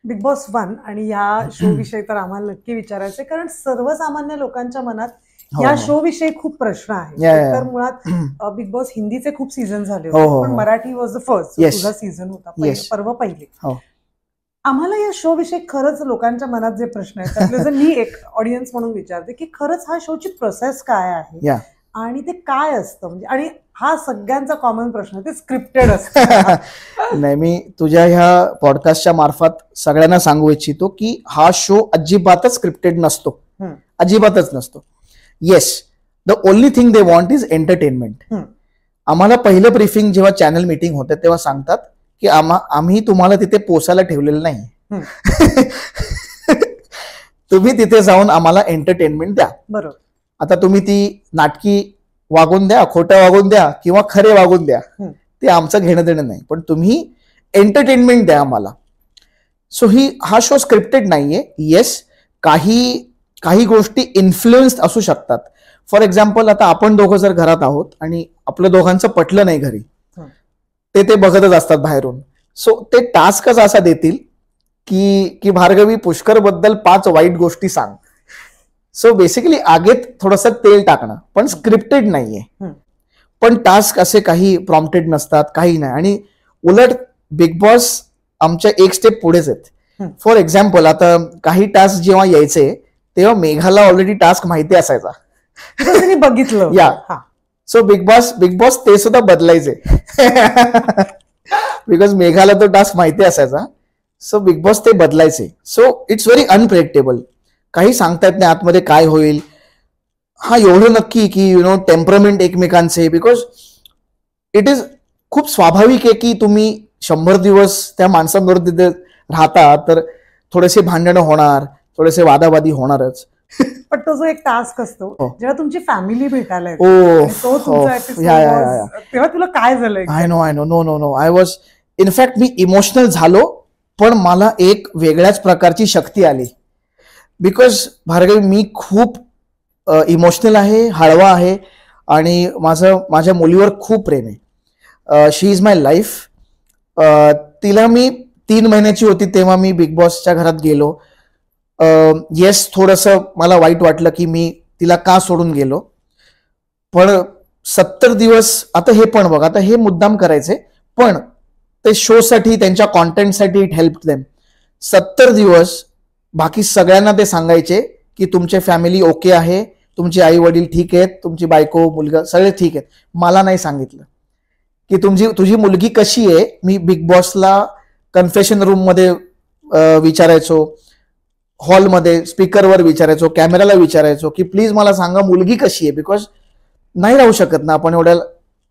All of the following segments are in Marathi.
बिग बॉस 1 आणि या शो विषयी तर आम्हाला नक्की विचारायचंय, कारण सर्वसामान्य लोकांच्या मनात हो, या हो. शो विषयी खूप प्रश्न आहेत. Yeah, एक yeah. तर मुळात बिग बॉस हिंदीचे खूप सीझन झाले हो, होते, हो, पण हो. Marathi was the first, Yes. तुझा सीझन होता, Yes. पर्व पहिले. हो. आम्हाला या शो विषयी खरंच लोकांच्या मनात जे प्रश्न आहेत त्यातले जर मी एक ऑडियन्स म्हणून विचारते की खरंच हा शोची प्रोसेस काय आहे Yeah. आणि ते काय असतं, म्हणजे आणि हा सगळ्यांचा कॉमन प्रश्न, ते स्क्रिप्टेड असतं. नाही, मी तुझ्या ह्या पॉडकास्टच्या मार्फत सगळ्यांना सांगू इच्छितो की हा शो अजिबातच स्क्रिप्टेड नसतो, अजिबातच नसतो. Yes, the only thing they want is entertainment. आम्हाला पहिलं ब्रीफिंग जेव्हा चॅनल मीटिंग होते तेव्हा सांगतात की आम्ही तुम्हाला तिथे पोचायला ठेवलेलं नाही. तुम्ही तिथे जाऊन आम्हाला एंटरटेनमेंट द्या. बरोबर. आता तुम्ही ती नाटकी वागून द्या, खोटं वागून द्या किंवा खरे वागून द्या, ते आमचं घेणं देणं नाही, पण तुम्ही एंटरटेनमेंट द्या आम्हाला. सो हा शो स्क्रिप्टेड नाहीये. येस, काही गोष्टी इन्फ्लुएन्स्ड असू शकतात. फॉर एक्झाम्पल, आता आपण दोघं जर घरात आहोत आणि आपलं दोघांचं पटलं नाही घरी, ते बघतच असतात बाहेरून. सो ते टास्कच असा देतील की भार्गवी पुष्कर बद्दल 5 वाईट गोष्टी सांग. सो बेसिकली आगेत थोडंसं तेल टाकणं, पण स्क्रिप्टेड नाहीये. पण टास्क असे काही प्रॉम्प्टेड नसतात, काही नाही. आणि उलट बिग बॉस आमच्या एक स्टेप पुढेच आहेत. फॉर एक्झाम्पल, आता काही टास्क जेव्हा यायचे तेव्हा मेघाला ऑलरेडी टास्क माहिती असायचा, बघितलं. या. सो बिग बॉस ते सुद्धा बदलायचे बिकॉज मेघाला तो टास्क माहिती असायचा. सो बिग बॉस ते बदलायचे. So it's very unpredictable. काही सांगता येत नाही आतमध्ये काय होईल. हा, एवढं नक्की की टेम्परमेंट एकमेकांचे, बिकॉज इट इज खूप स्वाभाविक आहे की तुम्ही 100 दिवस त्या माणसांबरोबर तिथे राहता तर थोडेसे भांडणं होणार, थोडेसे वादावादी होणारच. पण तो जो एक टास्क असतो जेव्हा तुमची फॅमिली भेटायला तेव्हा तुला काय झालं? I know I was in fact me emotional झालो, पण मला एक वेगळ्याच प्रकारची शक्ती आली. बिकॉज भार्गवी, मी खूप इमोशनल आहे, हळवा आहे आणि माझ्या मुलीवर खूप प्रेम आहे. शी इज माय लाईफ. तिला मी 3 महिन्याची होती तेव्हा मी बिग बॉसच्या घरात गेलो. येस, थोडंसं मला वाईट वाटलं की मी तिला का सोडून गेलो, पण 70 दिवस, आता हे पण बघ, आता हे मुद्दाम करायचे, पण ते शोसाठी, त्यांच्या कॉन्टेंटसाठी इट हेल्प देम. 70 दिवस बाकी सगळ्यांना ते सांगायचे की तुमचे फॅमिली ओके आहे, तुमचे आई वडील ठीक आहेत, तुमची बायको मुलगा सगळे ठीक आहेत. मला नाही सांगितलं की तुझी मुलगी कशी आहे. मी बिग बॉसला कन्फेशन रूम मध्ये विचारायचो, हॉलमध्ये स्पीकरवर विचारायचो, कॅमेराला विचारायचो की प्लीज मला सांगा मुलगी कशी आहे, बिकॉज नाही राहू शकत ना आपण एवढ्या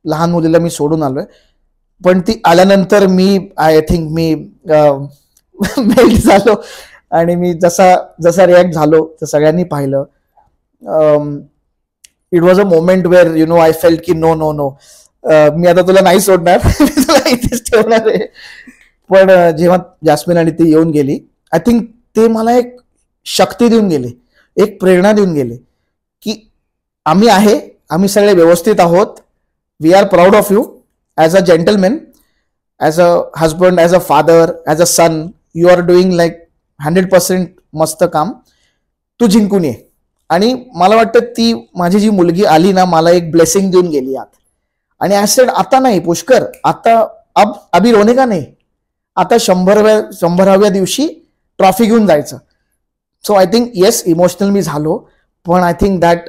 लहान मुलीला मी सोडून आलोय. पण ती आल्यानंतर आय थिंक मी मेल्ट झालो आणि मी जसा रिॲक्ट झालो तर सगळ्यांनी पाहिलं. It was a moment wear I felt की नो मी आता तुला नाही सोडणार, तुला इथेच ठेवणार आहे. पण जेव्हा जास्मिन आणि ती येऊन गेली, आय थिंक ते मला एक शक्ती देऊन गेले, एक प्रेरणा देऊन गेले की आम्ही सगळे व्यवस्थित आहोत. We are proud of you as a gentleman, as a husband, as a father, as a son. You are doing like 100% मस्त काम. तू जिंकून ये. आणि मला वाटतं ती माझी जी मुलगी आली ना, मला एक ब्लेसिंग देऊन गेली आत. आणि ॲसेड आता नाही पुष्कर, आता अभी रोने का नाही, आता 100व्या दिवशी ट्रॉफी घेऊन जायचं. So I think yes, emotional मी झालो, पण I think that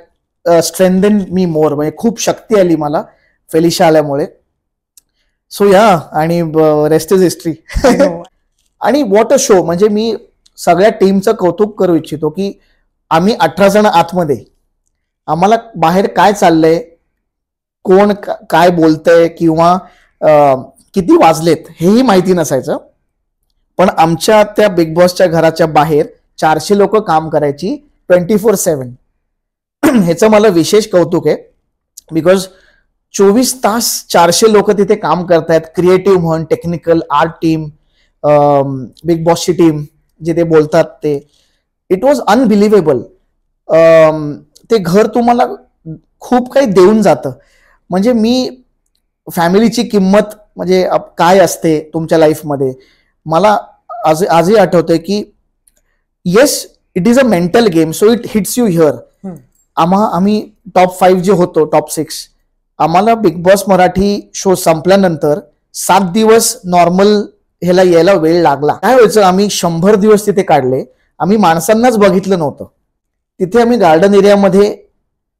strengthen me more. म्हणजे खूप शक्ती आली मला फेलिशा आल्यामुळे. सो या, आणि रेस्ट इज हिस्ट्री. आणि व्हॉट अ शो. म्हणजे मी सगळ्या टीमचं कौतुक करू इच्छितो की आम्ही 18 जण आतमध्ये, आम्हाला बाहेर काय चाललंय, कोण काय बोलतंय किंवा किती वाजलेत हेही माहिती नसायचं. पण आमच्या त्या बिग बॉसच्या घराच्या बाहेर 400 लोक काम करायची 24/7. ह्याचं मला विशेष कौतुक आहे, बिकॉज 24 तास 400 लोक तिथे काम करतायत. क्रिएटिव्ह म्हण, टेक्निकल, आर्ट टीम, बिग बॉसची टीम जे ते बोलतात ते. It was unbelievable. ते घर तुम्हाला खूप काही देऊन जातं. म्हणजे मी फॅमिलीची किंमत म्हणजे काय असते तुमच्या लाईफमध्ये मला आजही आठवतंय की yes it is a mental game, so it hits you here. आम्ही टॉप 5 जे होतो, टॉप 6, आम्हाला बिग बॉस मराठी शो संपल्यानंतर 7 दिवस नॉर्मल ह्याला यायला वेळ लागला. काय व्हायचं, आम्ही 100 दिवस तिथे काढले, आम्ही माणसांनाच बघितलं नव्हतं. तिथे आम्ही गार्डन एरियामध्ये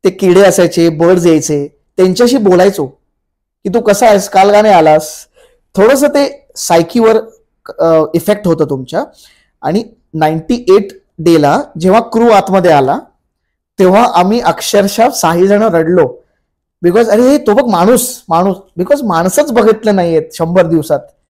ते किडे असायचे, बर्ड्स यायचे, त्यांच्याशी बोलायचो की तू कसा आहेस, काल का नाही आलास. थोडंसं ते सायकीवर इफेक्ट होतं तुमच्या. आणि 98 डेला जेव्हा क्रू आतमध्ये आला तेव्हा आम्ही अक्षरशः 6 जण रडलो. बिकॉज अरे तो बघ माणूस, बिकॉज माणसंच बघितलं नाहीयेत 100 दिवसात.